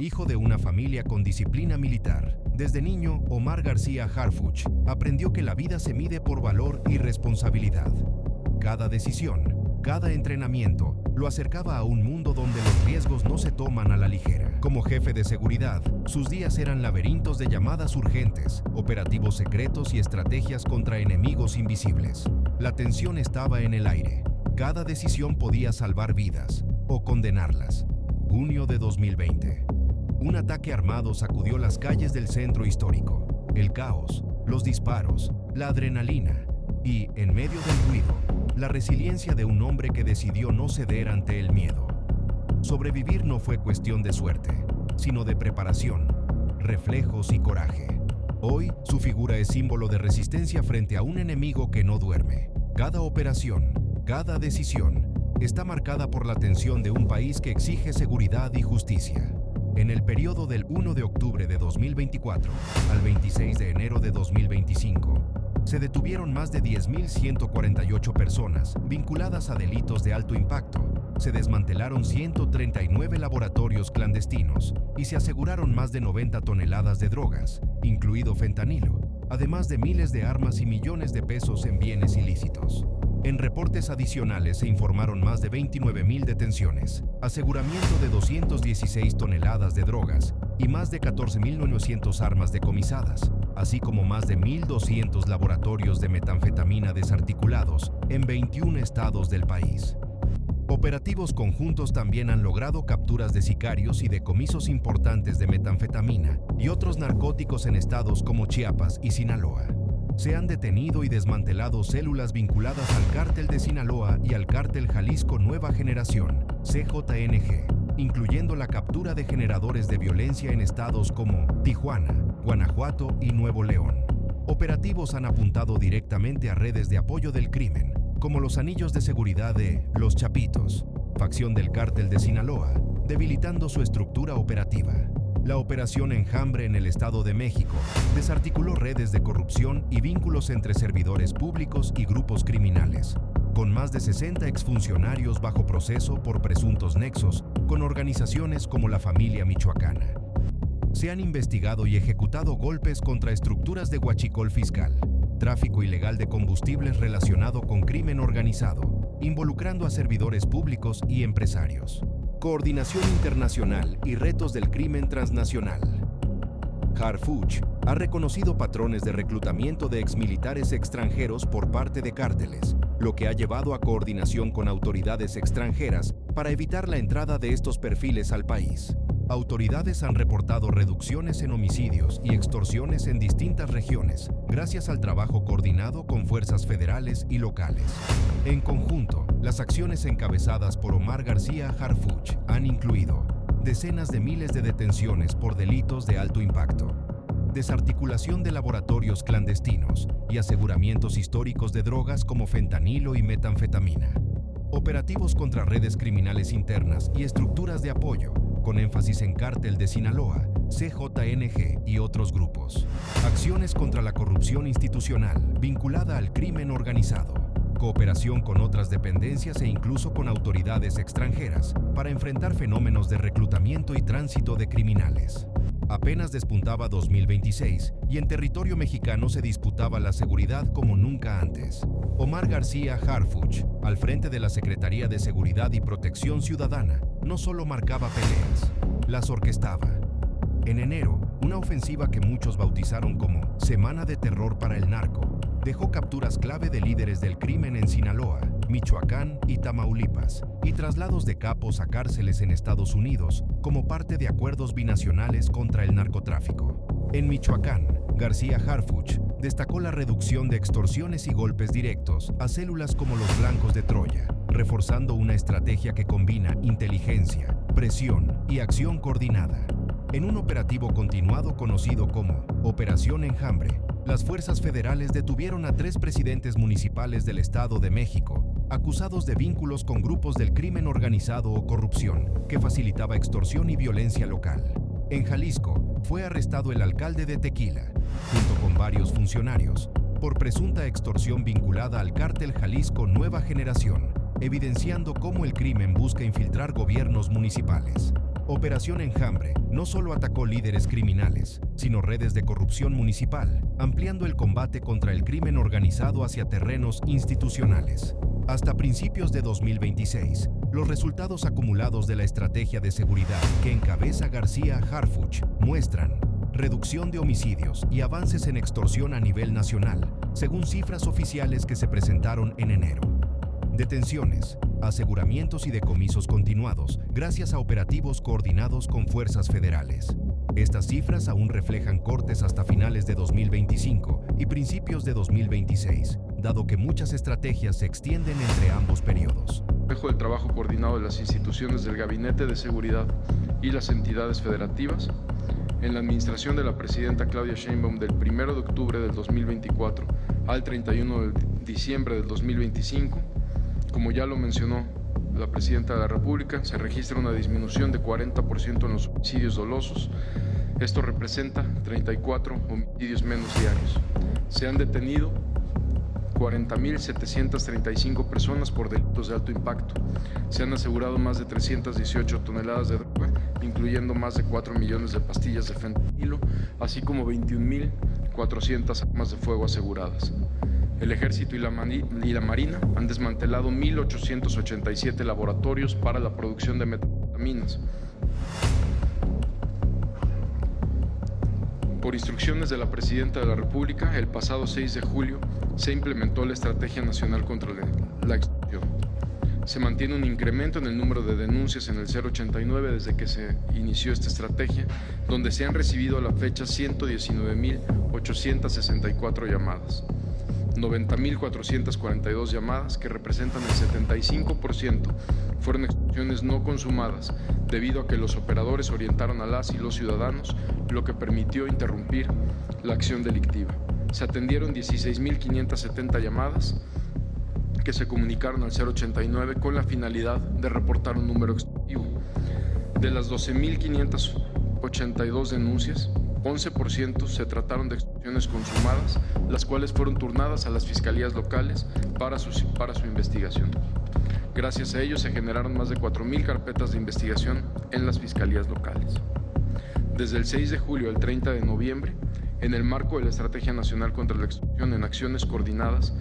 Hijo de una familia con disciplina militar, desde niño, Omar García Harfuch aprendió que la vida se mide por valor y responsabilidad. Cada decisión, cada entrenamiento, lo acercaba a un mundo donde los riesgos no se toman a la ligera. Como jefe de seguridad, sus días eran laberintos de llamadas urgentes, operativos secretos y estrategias contra enemigos invisibles. La tensión estaba en el aire. Cada decisión podía salvar vidas o condenarlas. Junio de 2020. Un ataque armado sacudió las calles del centro histórico. El caos, los disparos, la adrenalina y, en medio del ruido, la resiliencia de un hombre que decidió no ceder ante el miedo. Sobrevivir no fue cuestión de suerte, sino de preparación, reflejos y coraje. Hoy, su figura es símbolo de resistencia frente a un enemigo que no duerme. Cada operación, cada decisión, está marcada por la tensión de un país que exige seguridad y justicia. En el periodo del 1 de octubre de 2024 al 26 de enero de 2025, se detuvieron más de 10.148 personas vinculadas a delitos de alto impacto, se desmantelaron 139 laboratorios clandestinos y se aseguraron más de 90 toneladas de drogas, incluido fentanilo, además de miles de armas y millones de pesos en bienes ilícitos. En reportes adicionales se informaron más de 29.000 detenciones, aseguramiento de 216 toneladas de drogas y más de 14.900 armas decomisadas, así como más de 1.200 laboratorios de metanfetamina desarticulados en 21 estados del país. Operativos conjuntos también han logrado capturas de sicarios y decomisos importantes de metanfetamina y otros narcóticos en estados como Chiapas y Sinaloa. Se han detenido y desmantelado células vinculadas al Cártel de Sinaloa y al Cártel Jalisco Nueva Generación, CJNG, incluyendo la captura de generadores de violencia en estados como Tijuana, Guanajuato y Nuevo León. Operativos han apuntado directamente a redes de apoyo del crimen, como los anillos de seguridad de Los Chapitos, facción del Cártel de Sinaloa, debilitando su estructura operativa. La Operación Enjambre en el Estado de México desarticuló redes de corrupción y vínculos entre servidores públicos y grupos criminales, con más de 60 exfuncionarios bajo proceso por presuntos nexos con organizaciones como la familia michoacana. Se han investigado y ejecutado golpes contra estructuras de huachicol fiscal, tráfico ilegal de combustibles relacionado con crimen organizado, involucrando a servidores públicos y empresarios. Coordinación internacional y retos del crimen transnacional. Harfuch ha reconocido patrones de reclutamiento de exmilitares extranjeros por parte de cárteles, lo que ha llevado a coordinación con autoridades extranjeras para evitar la entrada de estos perfiles al país. Autoridades han reportado reducciones en homicidios y extorsiones en distintas regiones, gracias al trabajo coordinado con fuerzas federales y locales. En conjunto, las acciones encabezadas por Omar García Harfuch han incluido decenas de miles de detenciones por delitos de alto impacto, desarticulación de laboratorios clandestinos y aseguramientos históricos de drogas como fentanilo y metanfetamina, operativos contra redes criminales internas y estructuras de apoyo, con énfasis en Cártel de Sinaloa, CJNG y otros grupos. Acciones contra la corrupción institucional vinculada al crimen organizado. Cooperación con otras dependencias e incluso con autoridades extranjeras para enfrentar fenómenos de reclutamiento y tránsito de criminales. Apenas despuntaba 2026 y en territorio mexicano se disputaba la seguridad como nunca antes. Omar García Harfuch, al frente de la Secretaría de Seguridad y Protección Ciudadana, no solo marcaba peleas, las orquestaba. En enero, una ofensiva que muchos bautizaron como Semana de Terror para el Narco, dejó capturas clave de líderes del crimen en Sinaloa, Michoacán y Tamaulipas, y traslados de capos a cárceles en Estados Unidos como parte de acuerdos binacionales contra el narcotráfico. En Michoacán, García Harfuch destacó la reducción de extorsiones y golpes directos a células como los Blancos de Troya, reforzando una estrategia que combina inteligencia, presión y acción coordinada. En un operativo continuado conocido como Operación Enjambre, las fuerzas federales detuvieron a 3 presidentes municipales del Estado de México, acusados de vínculos con grupos del crimen organizado o corrupción, que facilitaba extorsión y violencia local. En Jalisco, fue arrestado el alcalde de Tequila, junto con varios funcionarios, por presunta extorsión vinculada al Cártel Jalisco Nueva Generación, evidenciando cómo el crimen busca infiltrar gobiernos municipales. Operación Enjambre no solo atacó líderes criminales, sino redes de corrupción municipal, ampliando el combate contra el crimen organizado hacia terrenos institucionales. Hasta principios de 2026, los resultados acumulados de la estrategia de seguridad que encabeza García Harfuch muestran reducción de homicidios y avances en extorsión a nivel nacional, según cifras oficiales que se presentaron en enero. Detenciones, aseguramientos y decomisos continuados gracias a operativos coordinados con fuerzas federales. Estas cifras aún reflejan cortes hasta finales de 2025 y principios de 2026, dado que muchas estrategias se extienden entre ambos periodos. Reflejo del trabajo coordinado de las instituciones del Gabinete de Seguridad y las entidades federativas, en la administración de la presidenta Claudia Sheinbaum del 1 de octubre del 2024 al 31 de diciembre del 2025, como ya lo mencionó la Presidenta de la República, se registra una disminución de 40% en los homicidios dolosos. Esto representa 34 homicidios menos diarios. Se han detenido 40.735 personas por delitos de alto impacto. Se han asegurado más de 318 toneladas de droga, incluyendo más de 4 millones de pastillas de fentanilo, así como 21.400 armas de fuego aseguradas. El Ejército y la Marina han desmantelado 1.887 laboratorios para la producción de metanfetaminas. Por instrucciones de la Presidenta de la República, el pasado 6 de julio se implementó la Estrategia Nacional contra la Extorsión. Se mantiene un incremento en el número de denuncias en el 089 desde que se inició esta estrategia, donde se han recibido a la fecha 119.864 llamadas. 90.442 llamadas, que representan el 75%, fueron extorsiones no consumadas, debido a que los operadores orientaron a las y los ciudadanos, lo que permitió interrumpir la acción delictiva. Se atendieron 16.570 llamadas que se comunicaron al 089 con la finalidad de reportar un número extorsivo. De las 12.582 denuncias, 11% se trataron de extorsiones consumadas, las cuales fueron turnadas a las fiscalías locales para su investigación. Gracias a ello se generaron más de 4.000 carpetas de investigación en las fiscalías locales. Desde el 6 de julio al 30 de noviembre, en el marco de la Estrategia Nacional contra la Extorsión en acciones coordinadas,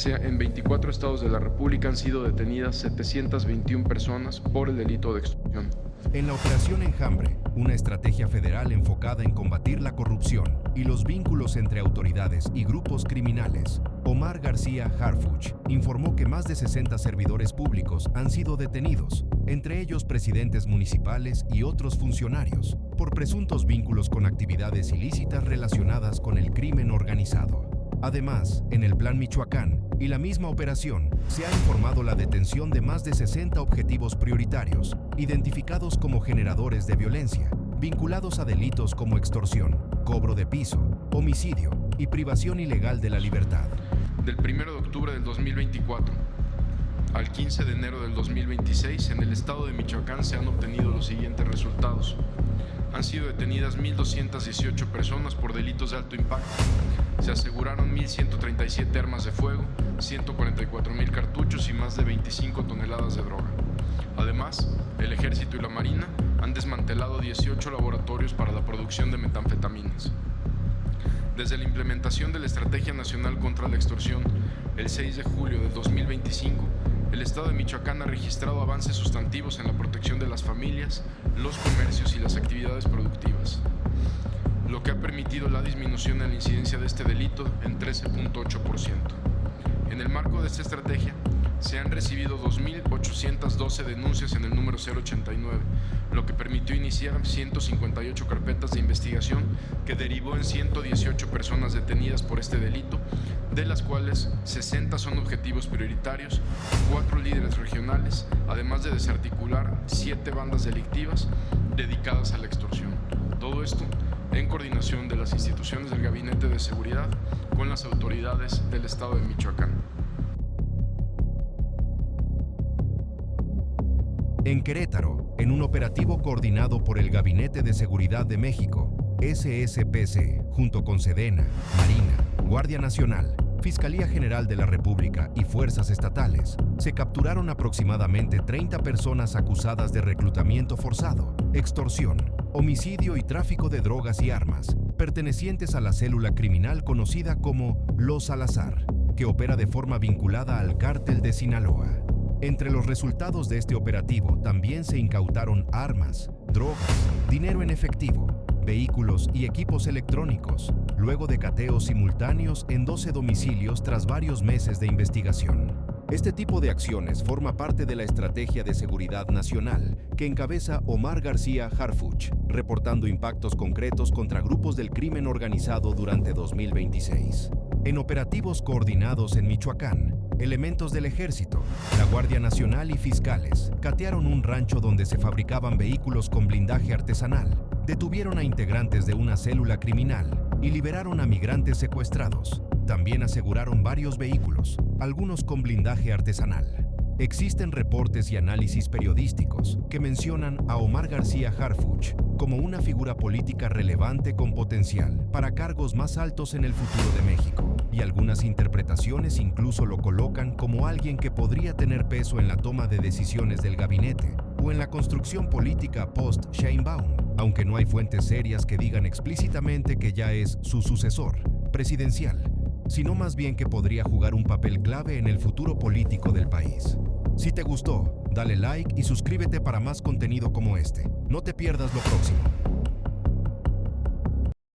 en 24 estados de la República han sido detenidas 721 personas por el delito de extorsión. En la Operación Enjambre, una estrategia federal enfocada en combatir la corrupción y los vínculos entre autoridades y grupos criminales, Omar García Harfuch informó que más de 60 servidores públicos han sido detenidos, entre ellos presidentes municipales y otros funcionarios, por presuntos vínculos con actividades ilícitas relacionadas con el crimen organizado. Además, en el Plan Michoacán y la misma operación, se ha informado la detención de más de 60 objetivos prioritarios, identificados como generadores de violencia, vinculados a delitos como extorsión, cobro de piso, homicidio y privación ilegal de la libertad. Del 1 de octubre del 2024 al 15 de enero del 2026, en el estado de Michoacán se han obtenido los siguientes resultados. Han sido detenidas 1.218 personas por delitos de alto impacto. Se aseguraron 1.137 armas de fuego, 144.000 cartuchos y más de 25 toneladas de droga. Además, el Ejército y la Marina han desmantelado 18 laboratorios para la producción de metanfetaminas. Desde la implementación de la Estrategia Nacional contra la Extorsión, el 6 de julio de 2025, el Estado de Michoacán ha registrado avances sustantivos en la protección de las familias, los comercios y las actividades productivas, lo que ha permitido la disminución en la incidencia de este delito en 13.8%. En el marco de esta estrategia, se han recibido 2.812 denuncias en el número 089, lo que permitió iniciar 158 carpetas de investigación que derivó en 118 personas detenidas por este delito, de las cuales 60 son objetivos prioritarios, 4 líderes regionales, además de desarticular 7 bandas delictivas dedicadas a la extorsión. Todo esto en coordinación de las instituciones del Gabinete de Seguridad con las autoridades del Estado de Michoacán. En Querétaro, en un operativo coordinado por el Gabinete de Seguridad de México, SSPC, junto con Sedena, Marina, Guardia Nacional, Fiscalía General de la República y fuerzas estatales, se capturaron aproximadamente 30 personas acusadas de reclutamiento forzado, extorsión, homicidio y tráfico de drogas y armas, pertenecientes a la célula criminal conocida como Los Salazar, que opera de forma vinculada al cártel de Sinaloa. Entre los resultados de este operativo también se incautaron armas, drogas, dinero en efectivo, vehículos y equipos electrónicos, luego de cateos simultáneos en 12 domicilios tras varios meses de investigación. Este tipo de acciones forma parte de la estrategia de seguridad nacional que encabeza Omar García Harfuch, reportando impactos concretos contra grupos del crimen organizado durante 2026. En operativos coordinados en Michoacán, elementos del Ejército, la Guardia Nacional y fiscales catearon un rancho donde se fabricaban vehículos con blindaje artesanal, detuvieron a integrantes de una célula criminal y liberaron a migrantes secuestrados. También aseguraron varios vehículos, algunos con blindaje artesanal. Existen reportes y análisis periodísticos que mencionan a Omar García Harfuch como una figura política relevante con potencial para cargos más altos en el futuro de México, y algunas interpretaciones incluso lo colocan como alguien que podría tener peso en la toma de decisiones del gabinete o en la construcción política post-Sheinbaum, aunque no hay fuentes serias que digan explícitamente que ya es su sucesor presidencial, sino más bien que podría jugar un papel clave en el futuro político del país. Si te gustó, dale like y suscríbete para más contenido como este. No te pierdas lo próximo.